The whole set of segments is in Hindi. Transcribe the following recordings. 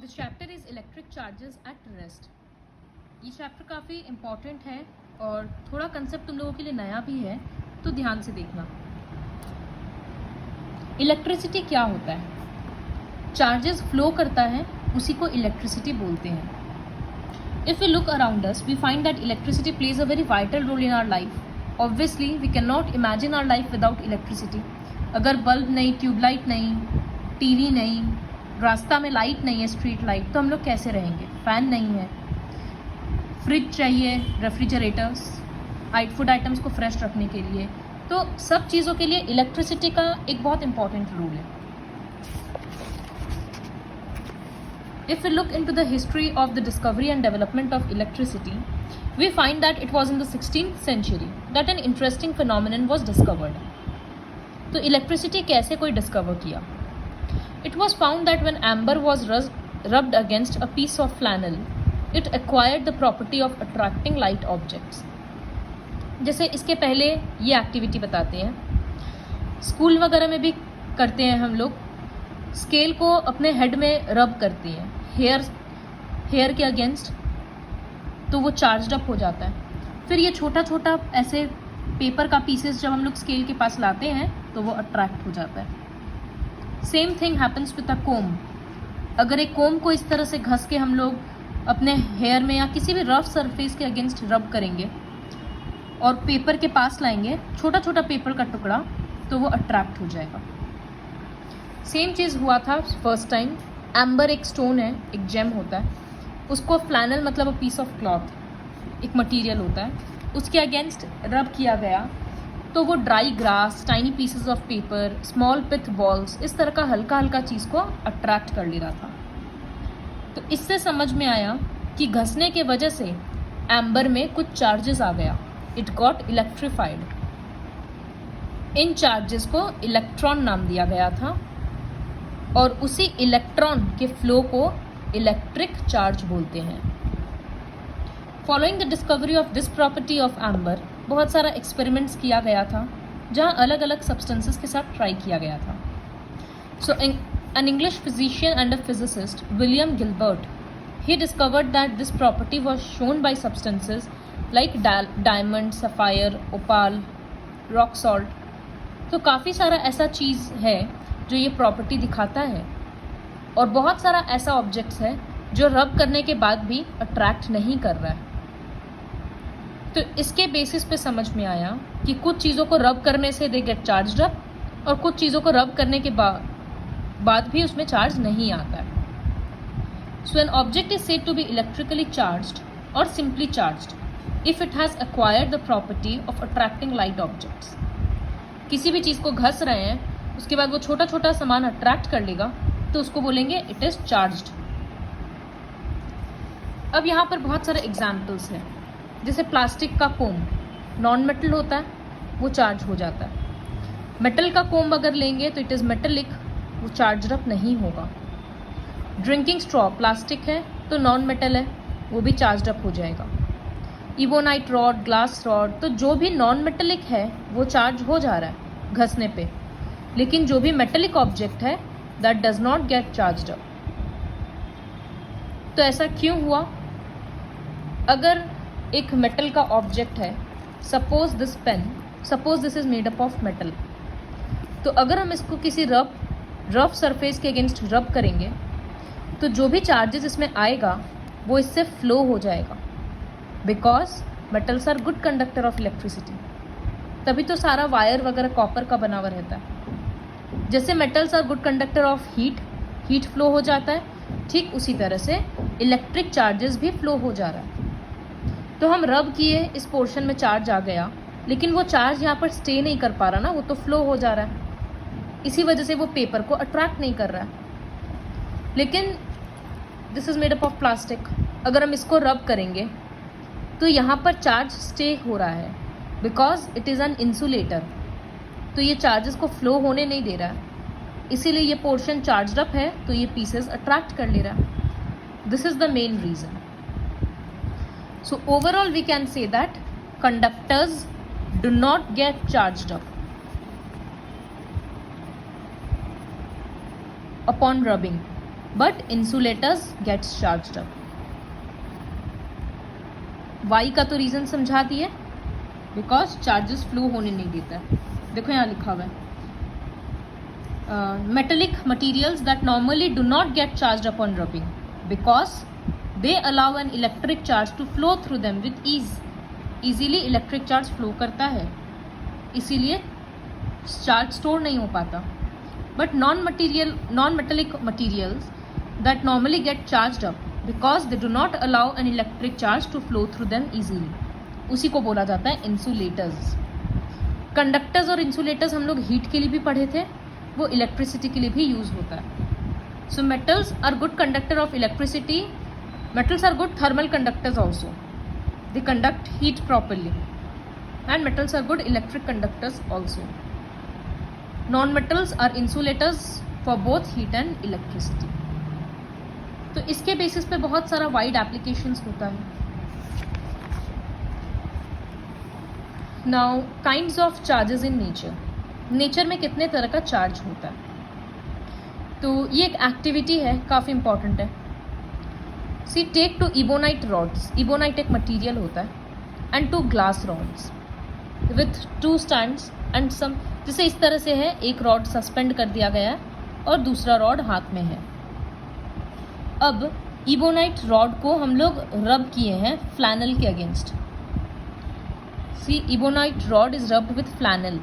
This chapter is electric charges at rest. ये चैप्टर काफ़ी इम्पॉर्टेंट है और थोड़ा कंसेप्ट तुम लोगों के लिए नया भी है, तो ध्यान से देखना। इलेक्ट्रिसिटी क्या होता है? चार्जेस फ्लो करता है, उसी को इलेक्ट्रिसिटी बोलते हैं। If we look around us we find that electricity plays a very vital role in our life. Obviously we can not imagine our life without electricity. अगर बल्ब नहीं, ट्यूबलाइट नहीं, टीवी नहीं, रास्ता में लाइट नहीं है, स्ट्रीट लाइट, तो हम लोग कैसे रहेंगे? फैन नहीं है, फ्रिज चाहिए, रेफ्रिजरेटर्स, फूड आइटम्स को फ्रेश रखने के लिए, तो सब चीज़ों के लिए इलेक्ट्रिसिटी का एक बहुत इंपॉर्टेंट रोल है। If we look into the history of the discovery and development of electricity, we find that it was in the 16th century that an interesting phenomenon was discovered. तो इलेक्ट्रिसिटी कैसे कोई डिस्कवर किया? It was found that when amber was rubbed against a piece of flannel, it acquired the property of attracting light objects. जैसे इसके पहले ये एक्टिविटी बताते हैं, स्कूल वगैरह में भी करते हैं हम लोग। स्केल को अपने हेड में रब करते हैं हेयर के अगेंस्ट, तो वो चार्ज अप हो जाता है। फिर ये छोटा छोटा ऐसे पेपर का पीसेस जब हम लोग स्केल के पास लाते हैं तो वो अट्रैक्ट हो जाता है। Same thing happens with a comb. अगर एक कोम को इस तरह से घस के हम लोग अपने हेयर में या किसी भी रफ सरफेस के अगेंस्ट रब करेंगे और पेपर के पास लाएंगे, छोटा छोटा पेपर का टुकड़ा, तो वो अट्रैक्ट हो जाएगा। सेम चीज़ हुआ था फर्स्ट टाइम। एम्बर एक स्टोन है, एक जेम होता है, उसको फ्लैनल मतलब अ पीस ऑफ क्लॉथ, एक मटेरियल होता है, उसके अगेंस्ट रब किया गया, तो वो dry grass, tiny pieces of paper, small pith balls, इस तरह का हल्का हल्का चीज़ को अट्रैक्ट कर ले रहा था। तो इससे समझ में आया कि घसने के वजह से एम्बर में कुछ चार्जेस आ गया, it got electrified. In charges को इलेक्ट्रॉन नाम दिया गया था और उसी इलेक्ट्रॉन के फ्लो को इलेक्ट्रिक चार्ज बोलते हैं। Following the discovery of this property of amber, बहुत सारा एक्सपेरिमेंट्स किया गया था जहाँ अलग अलग सब्सटेंसेस के साथ ट्राई किया गया था। So an English physician and a physicist, William Gilbert, he discovered that this property was shown by substances like diamond, sapphire, opal, rock salt। तो काफ़ी सारा ऐसा चीज़ है जो ये प्रॉपर्टी दिखाता है और बहुत सारा ऐसा ऑब्जेक्ट्स है जो रब करने के बाद भी अट्रैक्ट नहीं कर रहा है। तो इसके बेसिस पे समझ में आया कि कुछ चीज़ों को रब करने से दे गेट चार्ज्ड अप और कुछ चीज़ों को रब करने के बाद भी उसमें चार्ज नहीं आता है। So an object is said to be electrically charged or simply charged if it has acquired the property of attracting light objects। किसी भी चीज़ को घस रहे हैं, उसके बाद वो छोटा छोटा सामान अट्रैक्ट कर लेगा, तो उसको बोलेंगे इट इज़ चार्ज्ड। अब यहाँ पर बहुत सारे एग्जाम्पल्स हैं, जैसे प्लास्टिक का कोम नॉन मेटल होता है, वो चार्ज हो जाता है। मेटल का कोम अगर लेंगे तो इट इज़ मेटेलिक, वो चार्ज अप नहीं होगा। ड्रिंकिंग स्ट्रॉ प्लास्टिक है तो नॉन मेटल है, वो भी चार्ज अप हो जाएगा। इबोनाइट रॉड, ग्लास रॉड, तो जो भी नॉन मेटेलिक है वो चार्ज हो जा रहा है घसने पे, लेकिन जो भी मेटेलिक ऑब्जेक्ट है that does not get charge up. तो ऐसा क्यों हुआ? अगर एक मेटल का ऑब्जेक्ट है, suppose this pen, suppose this is made up of metal, तो अगर हम इसको किसी रफ सरफेस के अगेंस्ट रब करेंगे तो जो भी चार्जेस इसमें आएगा वो इससे फ्लो हो जाएगा, because metals are good conductor of electricity. तभी तो सारा वायर वगैरह कॉपर का बना हुआ रहता है। जैसे metals are good conductor of heat flow हो जाता है, ठीक उसी तरह से इलेक्ट्रिक चार्जेस भी फ्लो हो जा रहा है। तो हम रब किए, इस पोर्शन में चार्ज आ गया, लेकिन वो चार्ज यहाँ पर स्टे नहीं कर पा रहा ना, वो तो फ्लो हो जा रहा है, इसी वजह से वो पेपर को अट्रैक्ट नहीं कर रहा है। लेकिन this is made up of plastic, अगर हम इसको रब करेंगे तो यहाँ पर चार्ज स्टे हो रहा है, because it is an insulator, तो ये चार्जेस को फ्लो होने नहीं दे रहा है, इसीलिए ये पोर्शन चार्ज अप है, तो ये पीसेस अट्रैक्ट कर ले रहा है। This is the main reason. So overall we can say that conductors do not get charged up upon rubbing, but insulators gets charged up. Why का तो रीज़न समझा दिए, बिकॉज चार्जेस फ्लो होने नहीं देता है. देखो यहाँ लिखा हुआ है metallic materials that normally do not get charge upon rubbing because they allow an electric charge to flow through them with ease. Easily electric charge flow करता है, इसीलिए चार्ज स्टोर नहीं हो पाता. But non metallic materials that normally get charge up because they do not allow an electric charge to flow through them easily, उसी को बोला जाता है इंसुलेटर्स. कंडक्टर्स और इंसुलेटर्स हम लोग हीट के लिए भी पढ़े थे, वो इलेक्ट्रिसिटी के लिए भी यूज होता है. So metals are good conductor of electricity. Metals are good thermal conductors also. They conduct heat properly and metals are good electric conductors also. Non metals are insulators for both heat and electricity. तो इसके बेसिस पे बहुत सारा वाइड एप्लीकेशंस होता है. Now kinds of charges in nature. Nature में कितने तरह का चार्ज होता है, तो ये एक एक्टिविटी है, काफ़ी इंपॉर्टेंट है. See take two ebonite rods. Ebonite एक मटेरियल होता है and two glass rods with 2 stands and some. जैसे इस तरह से है, एक रॉड सस्पेंड कर दिया गया है और दूसरा रॉड हाथ में है. अब इबोनाइट रॉड को हम लोग रब किए हैं फ्लैनल के against. See ebonite rod is rubbed with flannel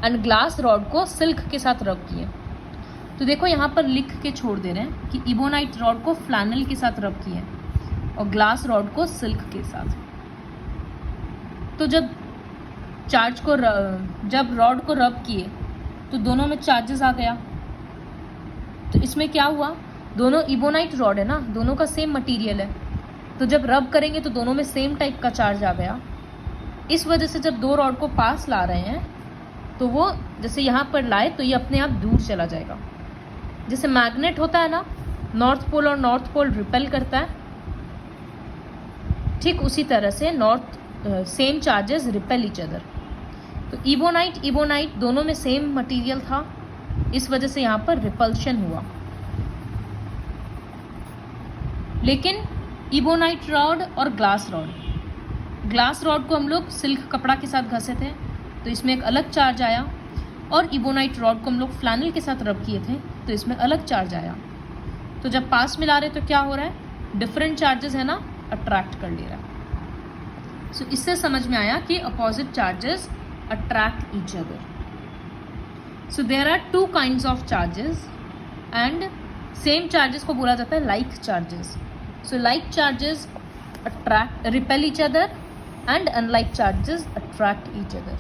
and glass rod को सिल्क के साथ रब किए. तो देखो यहाँ पर लिख के छोड़ दे रहे हैं कि इबोनाइट रॉड को फ्लैनल के साथ रब किए और ग्लास रॉड को सिल्क के साथ. तो जब रॉड को रब किए तो दोनों में चार्जेस आ गया. तो इसमें क्या हुआ, दोनों इबोनाइट रॉड है ना, दोनों का सेम मटेरियल है, तो जब रब करेंगे तो दोनों में सेम टाइप का चार्ज आ गया. इस वजह से जब 2 रॉड को पास ला रहे हैं तो वो जैसे यहाँ पर लाए तो ये अपने आप दूर चला जाएगा. जैसे मैग्नेट होता है ना, नॉर्थ पोल और नॉर्थ पोल रिपेल करता है, ठीक उसी तरह से same charges repel each other. तो इबोनाइट दोनों में सेम मटेरियल था, इस वजह से यहाँ पर रिपल्शन हुआ. लेकिन इबोनाइट रॉड और ग्लास रॉड को हम लोग सिल्क कपड़ा के साथ घसे थे तो इसमें एक अलग चार्ज आया, और इबोनाइट रॉड को हम लोग फ्लैनल के साथ रब किए थे तो इसमें अलग चार्ज आया. तो जब पास मिला रहे तो क्या हो रहा है, डिफरेंट चार्जेस है ना, अट्रैक्ट कर ले रहा है. सो इससे समझ में आया कि opposite charges attract each other. So there are 2 kinds of charges and same charges को बोला जाता है like charges. So like charges repel each other and unlike charges attract each other.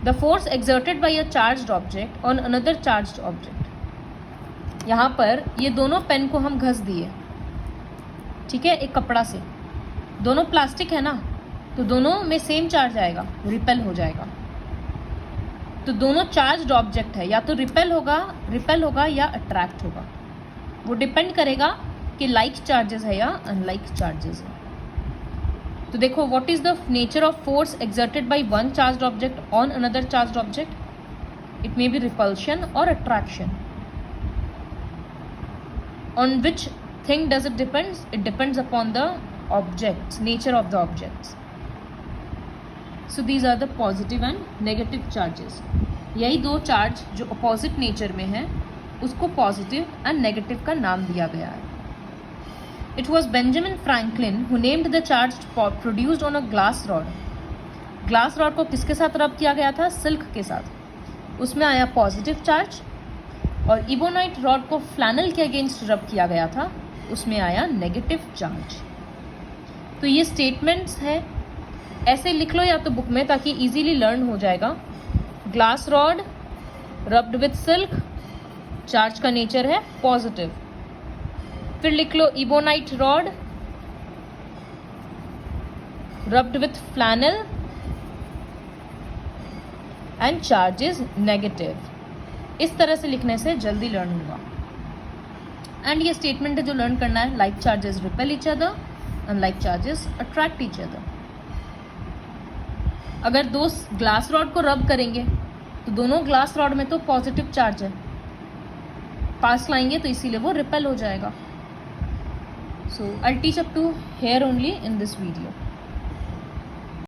The force exerted by a charged object on another charged object. यहाँ पर ये दोनों पेन को हम घस दिए, ठीक है, एक कपड़ा से. दोनों प्लास्टिक है ना, तो दोनों में सेम चार्ज आएगा, रिपेल हो जाएगा. तो दोनों चार्ज्ड ऑब्जेक्ट है, या तो रिपेल होगा या अट्रैक्ट होगा. वो डिपेंड करेगा कि लाइक चार्जेस है या अनलाइक चार्जेस है. तो देखो, what is the nature of force exerted by one charged object on another charged object. It may be repulsion और attraction. On which thing does it depends? It depends upon the objects, nature of the objects. So these are the positive and negative charges. यही 2 चार्ज जो अपोजिट नेचर में है उसको पॉजिटिव एंड नेगेटिव का नाम दिया गया है. It was Benjamin Franklin who named the charge produced on a glass rod. Glass rod को किसके साथ रब किया गया था? सिल्क के साथ. उसमें आया पॉजिटिव चार्ज. और इबोनाइट रॉड को फ्लैनल के अगेंस्ट रब किया गया था, उसमें आया नेगेटिव चार्ज. तो ये स्टेटमेंट्स है, ऐसे लिख लो या तो बुक में, ताकि इजीली लर्न हो जाएगा. Glass rod rubbed with silk, charge का नेचर है पॉजिटिव. फिर लिख लो ebonite rod rubbed with flannel and charge is negative. इस तरह से लिखने से जल्दी लर्न होगा. एंड ये स्टेटमेंट है जो लर्न करना है. Like charges repel each other, unlike charges attract each other. अगर 2 ग्लास रॉड को रब करेंगे तो दोनों ग्लास रॉड में तो पॉजिटिव चार्ज है, पास लाएंगे तो इसीलिए वो रिपेल हो जाएगा. So I'll teach up to here only in this video.